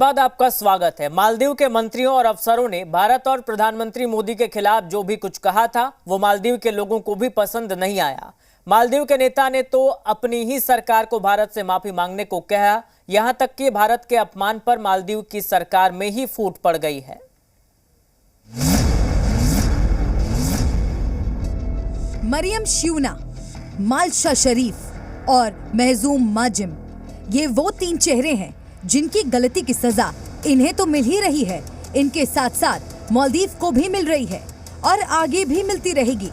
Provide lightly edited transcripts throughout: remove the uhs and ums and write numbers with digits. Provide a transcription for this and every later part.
बाद आपका स्वागत है। मालदीव के मंत्रियों और अफसरों ने भारत और प्रधानमंत्री मोदी के खिलाफ जो भी कुछ कहा था वो मालदीव के लोगों को भी पसंद नहीं आया। मालदीव के नेता ने तो अपनी ही सरकार को भारत से माफी मांगने को कहा, यहां तक कि भारत के अपमान पर मालदीव की सरकार में ही फूट पड़ गई है। मरियम श्यूना, मालशा शरीफ और महजूम माजिम, ये वो तीन चेहरे हैं जिनकी गलती की सजा इन्हें तो मिल ही रही है, इनके साथ साथ मालदीव को भी मिल रही है और आगे भी मिलती रहेगी।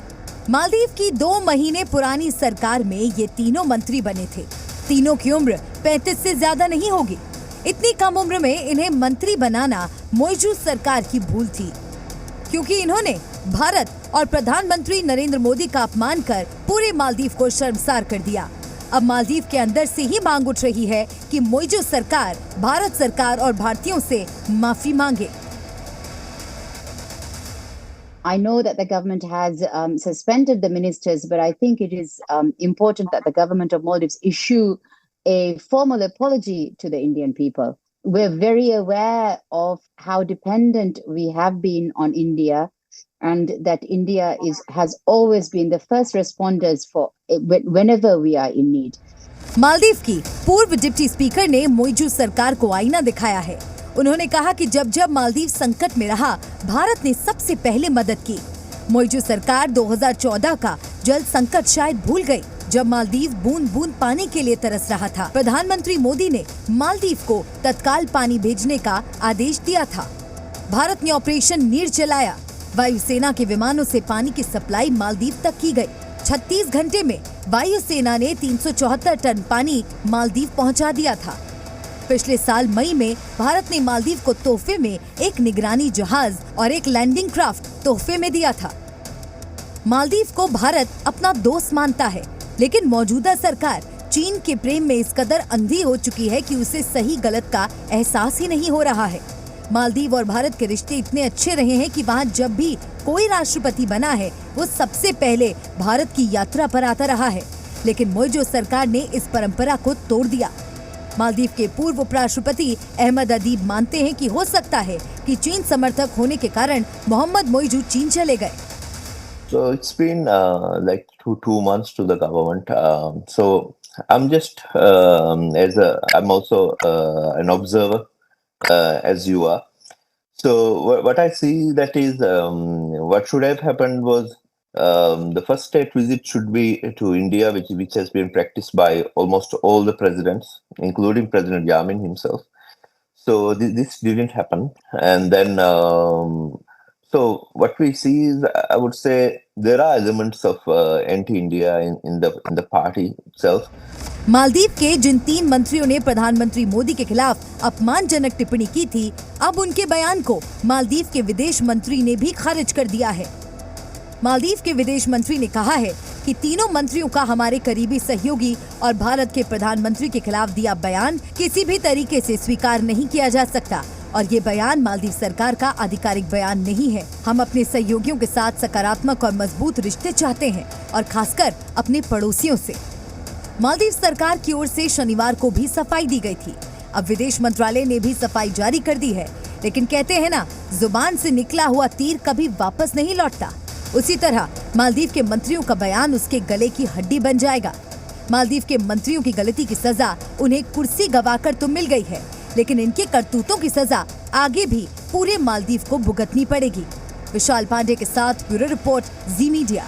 मालदीव की 2 महीने पुरानी सरकार में ये तीनों मंत्री बने थे। तीनों की उम्र 35 से ज्यादा नहीं होगी। इतनी कम उम्र में इन्हें मंत्री बनाना मोइजू सरकार की भूल थी, क्योंकि इन्होंने भारत और प्रधानमंत्री नरेंद्र मोदी का अपमान कर पूरे मालदीव को शर्मसार कर दिया। अब मालदीव के अंदर से ही मांग उठ रही है कि मोइजू सरकार भारत सरकार और भारतीयों से माफी मांगे। I know that the government has suspended the ministers, but I think it is important that the government of Maldives issue a formal apology to the Indian people. We're very aware of how dependent we have been on India, and that India has always been the first responders for whenever we are in need. Maldives की पूर्व deputy speaker ने मोइजू सरकार को आईना दिखाया है। उन्होंने कहा कि जब जब मालदीव संकट में रहा, भारत ने सबसे पहले मदद की। मोइजू सरकार 2014 का जल संकट शायद भूल गई, जब मालदीव बूंद बूंद पानी के लिए तरस रहा था। प्रधानमंत्री मोदी ने मालदीव को तत्काल पानी भेजने का आदेश दिया था। भारत ने ऑपरेशन नीर चलाया। वायुसेना के विमानों से पानी की सप्लाई मालदीव तक की गई। 36 घंटे में वायुसेना ने 374 टन पानी मालदीव पहुंचा दिया था। पिछले साल मई में भारत ने मालदीव को तोहफे में एक निगरानी जहाज और एक लैंडिंग क्राफ्ट तोहफे में दिया था। मालदीव को भारत अपना दोस्त मानता है, लेकिन मौजूदा सरकार चीन के प्रेम में इस कदर अंधी हो चुकी है कि उसे सही गलत का एहसास ही नहीं हो रहा है। मालदीव और भारत के रिश्ते इतने अच्छे रहे हैं कि वहाँ जब भी कोई राष्ट्रपति बना है, वो सबसे पहले भारत की यात्रा पर आता रहा है। लेकिन मोइजू सरकार ने इस परंपरा को तोड़ दिया। मालदीव के पूर्व उपराष्ट्रपति अहमद अदीब मानते हैं कि हो सकता है कि चीन समर्थक होने के कारण मोहम्मद मोइजू चीन चले गए। So it's been like two months to the government. So I'm just I'm also an observer as you are. So what I see that is what should have happened was the first state visit should be to India, which has been practiced by almost all the presidents, including President Yamin himself. So this didn't happen, and then so what we see is, I would say, there are elements of anti-India in the party itself. Maldives के जिन 3 मंत्रियों ने प्रधानमंत्री मोदी के खिलाफ अपमानजनक टिप्पणी की थी, अब उनके बयान को मालदीव के विदेश मंत्री ने भी खारिज कर दिया है। मालदीव के विदेश मंत्री ने कहा है कि तीनों मंत्रियों का हमारे करीबी सहयोगी और भारत के प्रधानमंत्री के खिलाफ दिया बयान किसी भी तरीके से स्वीकार नहीं किया जा सकता और ये बयान मालदीव सरकार का आधिकारिक बयान नहीं है। हम अपने सहयोगियों के साथ सकारात्मक और मजबूत रिश्ते चाहते हैं, और खासकर अपने पड़ोसियों से। मालदीव सरकार की ओर से शनिवार को भी सफाई दी गई थी। अब विदेश मंत्रालय ने भी सफाई जारी कर दी है, लेकिन कहते हैं ना, जुबान से निकला हुआ तीर कभी वापस नहीं लौटता। उसी तरह मालदीव के मंत्रियों का बयान उसके गले की हड्डी बन जाएगा। मालदीव के मंत्रियों की गलती की सजा उन्हें कुर्सी गवाकर तो मिल गई है, लेकिन इनके करतूतों की सजा आगे भी पूरे मालदीव को भुगतनी पड़ेगी। विशाल पांडे के साथ ब्यूरो रिपोर्ट, जी मीडिया।